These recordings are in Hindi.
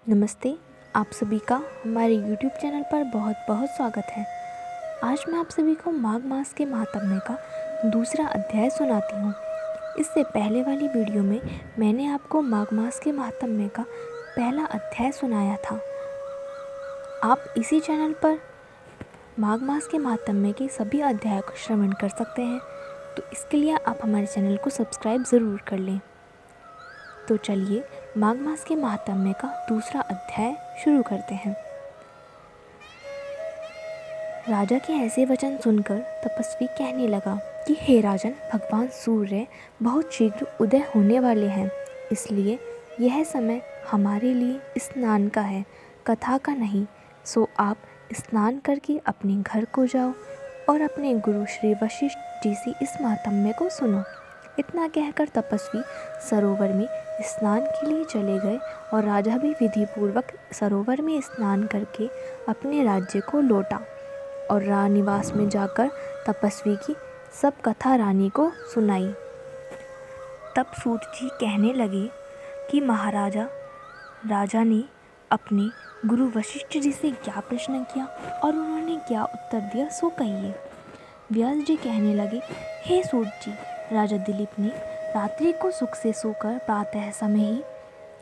नमस्ते। आप सभी का हमारे YouTube चैनल पर बहुत बहुत स्वागत है। आज मैं आप सभी को माघ मास के महात्म्य का दूसरा अध्याय सुनाती हूँ। इससे पहले वाली वीडियो में मैंने आपको माघ मास के महात्म्य का पहला अध्याय सुनाया था। आप इसी चैनल पर माघ मास के महात्म्य के सभी अध्यायों का श्रवण कर सकते हैं, तो इसके लिए आप हमारे चैनल को सब्सक्राइब ज़रूर कर लें। तो चलिए माघ मास के महात्म्य का दूसरा अध्याय शुरू करते हैं। राजा के ऐसे वचन सुनकर तपस्वी कहने लगा कि हे राजन, भगवान सूर्य बहुत शीघ्र उदय होने वाले हैं, इसलिए यह समय हमारे लिए स्नान का है, कथा का नहीं। सो आप स्नान करके अपने घर को जाओ और अपने गुरु श्री वशिष्ठ जी से इस महात्म्य को सुनो। इतना कहकर तपस्वी सरोवर में स्नान के लिए चले गए और राजा भी विधिपूर्वक सरोवर में स्नान करके अपने राज्य को लौटा और राजनिवास में जाकर तपस्वी की सब कथा रानी को सुनाई। तब सूत जी कहने लगे कि महाराजा, राजा ने अपने गुरु वशिष्ठ जी से क्या प्रश्न किया और उन्होंने क्या उत्तर दिया, सो कहिए। व्यास जी कहने लगे, हे सूत जी, राजा दिलीप ने रात्रि को सुख से सोकर प्रातः समय ही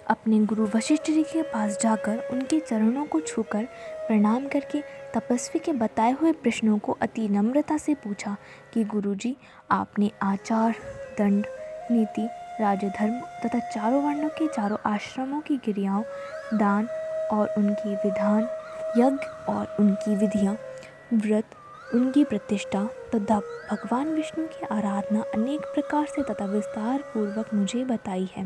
अपने गुरु वशिष्ठ जी के पास जाकर उनके चरणों को छूकर प्रणाम करके तपस्वी के बताए हुए प्रश्नों को अति नम्रता से पूछा कि गुरुजी, आपने आचार, दंड, नीति, राजधर्म तथा चारों वर्णों के चारों आश्रमों की क्रियाओं, दान और उनकी विधान, यज्ञ और उनकी विधियाँ, व्रत, उनकी प्रतिष्ठा तथा भगवान विष्णु की आराधना अनेक प्रकार से तथा विस्तार पूर्वक मुझे बताई है।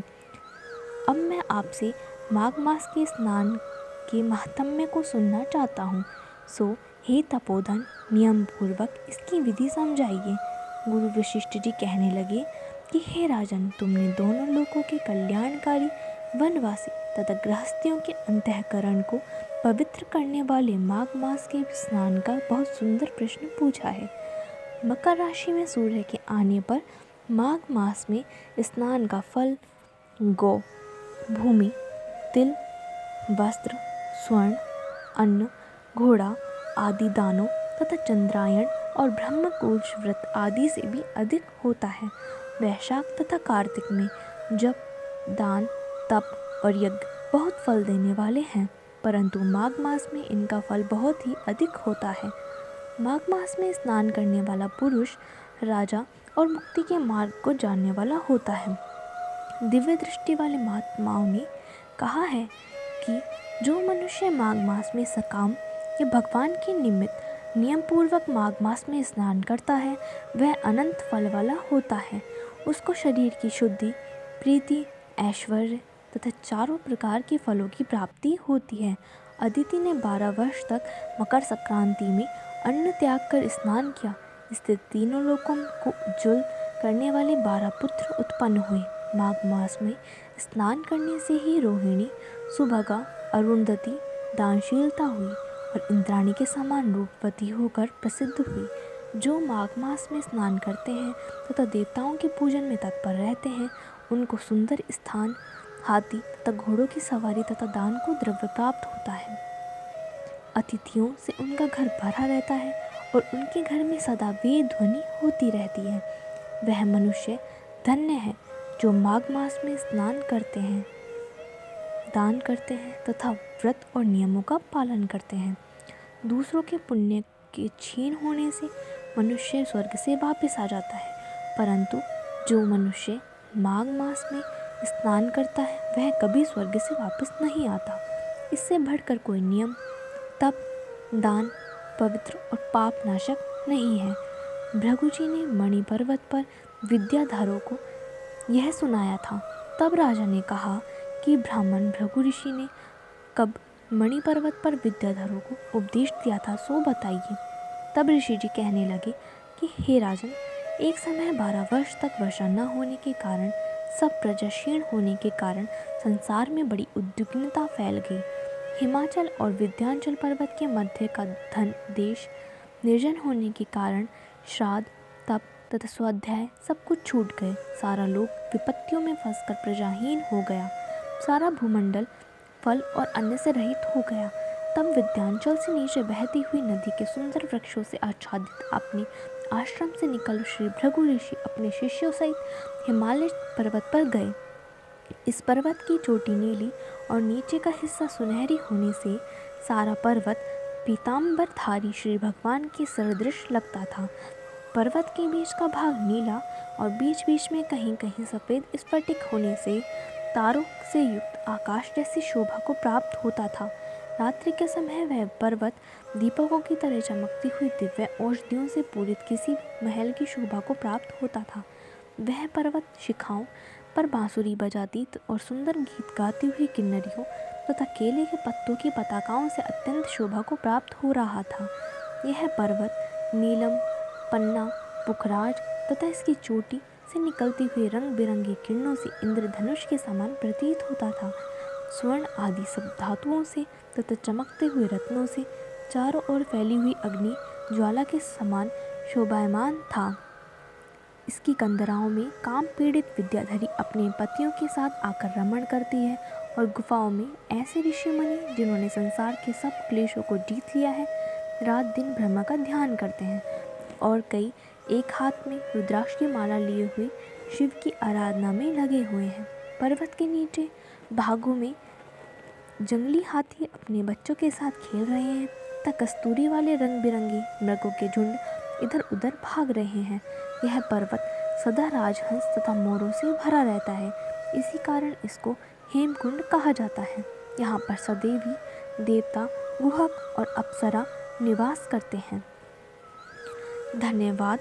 अब मैं आपसे माघ मास के स्नान के महात्म्य को सुनना चाहता हूँ। सो हे तपोधन, नियम पूर्वक इसकी विधि समझाइए। गुरु वशिष्ठ जी कहने लगे कि हे राजन, तुमने दोनों लोगों के कल्याणकारी वनवासी तथा गृहस्थियों के अंतःकरण को पवित्र करने वाले माघ मास के स्नान का बहुत सुंदर प्रश्न पूछा है। मकर राशि में सूर्य के आने पर माघ मास में स्नान का फल गौ, भूमि, तिल, वस्त्र, स्वर्ण, अन्न, घोड़ा आदि दानों तथा चंद्रायण और ब्रह्मकोश व्रत आदि से भी अधिक होता है। वैशाख तथा कार्तिक में जप, दान, तप और यज्ञ बहुत फल देने वाले हैं, परंतु माघ मास में इनका फल बहुत ही अधिक होता है। माघ मास में स्नान करने वाला पुरुष राजा और मुक्ति के मार्ग को जानने वाला होता है। दिव्य दृष्टि वाले महात्माओं ने कहा है कि जो मनुष्य माघ मास में सकाम या भगवान के निमित्त नियम पूर्वक माघ मास में स्नान करता है, वह अनंत फल वाला होता है। उसको शरीर की शुद्धि, प्रीति, ऐश्वर्य तथा चारों प्रकार के फलों की प्राप्ति होती है। अदिति ने 12 वर्ष तक मकर संक्रांति में अन्न त्याग कर स्नान किया, इससे तीनों लोकों को उज्ज्वल करने वाले 12 पुत्र उत्पन्न हुए। माघ मास में स्नान करने से ही रोहिणी, सुभगा, अरुंधति दानशीलता हुई और इंद्राणी के समान रूपवती होकर प्रसिद्ध हुई। जो माघ मास में स्नान करते हैं तथा देवताओं के पूजन में तत्पर रहते हैं, उनको सुंदर स्थान, हाथी तथा घोड़ों की सवारी तथा दान को द्रव्य प्राप्त होता है। अतिथियों से उनका घर भरा रहता है और उनके घर में सदा वेद ध्वनि होती रहती है। वह मनुष्य धन्य है जो माघ मास में स्नान करते हैं, दान करते हैं तथा व्रत और नियमों का पालन करते हैं। दूसरों के पुण्य के क्षीण होने से मनुष्य स्वर्ग से वापस आ जाता है, परंतु जो मनुष्य माघ मास में स्नान करता है वह कभी स्वर्ग से वापस नहीं आता। इससे बढ़कर कोई नियम, तप, दान पवित्र और पाप नाशक नहीं है। भृगु जी ने मणि पर्वत पर विद्याधरों को यह सुनाया था। तब राजा ने कहा कि ब्राह्मण भृगु ऋषि ने कब मणि पर्वत पर विद्याधरों को उपदेश दिया था, सो बताइए। तब ऋषि जी कहने लगे कि हे राजन, एक समय 12 वर्ष तक वर्षा न होने के कारण, सब प्रजा क्षीण होने के कारण संसार में बड़ी उद्विग्नता फैल गई। हिमाचल और विंध्याचल पर्वत के मध्य का धन देश निर्जन होने के कारण श्राद्ध, तप तथा स्वाध्याय सब कुछ छूट गए। सारा लोक विपत्तियों में फंसकर प्रजाहीन हो गया। सारा भूमंडल फल और अन्न से रहित हो गया। तब विंध्याचल से नीचे बहती हुई नदी के सुंदर वृक्षों से आच्छादित अपने आश्रम से निकल श्री भृगु ऋषि अपने शिष्यों सहित हिमालय पर्वत पर गए। इस पर्वत की चोटी नीली और नीचे का हिस्सा सुनहरी होने से सारा पर्वत पीताम्बरधारी श्री भगवान के सदृश लगता था। पर्वत के बीच का भाग नीला और बीच बीच में कहीं कहीं सफ़ेद स्फटिक होने से तारों से युक्त आकाश जैसी शोभा को प्राप्त होता था। रात्रि के समय वह पर्वत दीपकों की तरह चमकती हुई दिव्य औषधियों से पूरित किसी महल की शोभा को प्राप्त होता था। वह पर्वत शिखाओं पर बांसुरी बजाती और सुंदर गीत गाती हुई किन्नरियों तथा केले के पत्तों की पताकाओं से अत्यंत शोभा को प्राप्त हो रहा था। यह पर्वत नीलम, पन्ना, पुखराज तथा इसकी चोटी से निकलती हुई रंग बिरंगी किरणों से इंद्रधनुष के समान प्रतीत होता था। स्वर्ण आदि सब धातुओं से तथा चमकते हुए रत्नों से चारों ओर फैली हुई अग्नि ज्वाला के समान शोभायमान था। इसकी कंदराओं में काम पीड़ित विद्याधरी अपने पतियों के साथ आकर रमण करती है और गुफाओं में ऐसे ऋषि मुनि जिन्होंने संसार के सब क्लेशों को जीत लिया है रात दिन ब्रह्मा का ध्यान करते हैं और कई एक हाथ में रुद्राक्ष की माला लिए हुए शिव की आराधना में लगे हुए हैं। पर्वत के नीचे भागों में जंगली हाथी अपने बच्चों के साथ खेल रहे हैं तथा कस्तूरी वाले रंग बिरंगे मृगों के झुंड इधर उधर भाग रहे हैं। यह पर्वत सदा राजहंस तथा मोरों से भरा रहता है, इसी कारण इसको हेमकुंड कहा जाता है। यहाँ पर सदैवी देवता, गुहक और अप्सरा निवास करते हैं। धन्यवाद।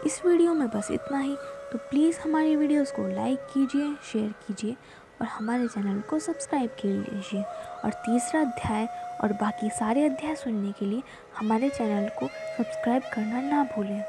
इस वीडियो में बस इतना ही। तो प्लीज़ हमारी वीडियोस को लाइक कीजिए, शेयर कीजिए और हमारे चैनल को सब्सक्राइब कर लीजिए। और तीसरा अध्याय और बाकी सारे अध्याय सुनने के लिए हमारे चैनल को सब्सक्राइब करना ना भूलें।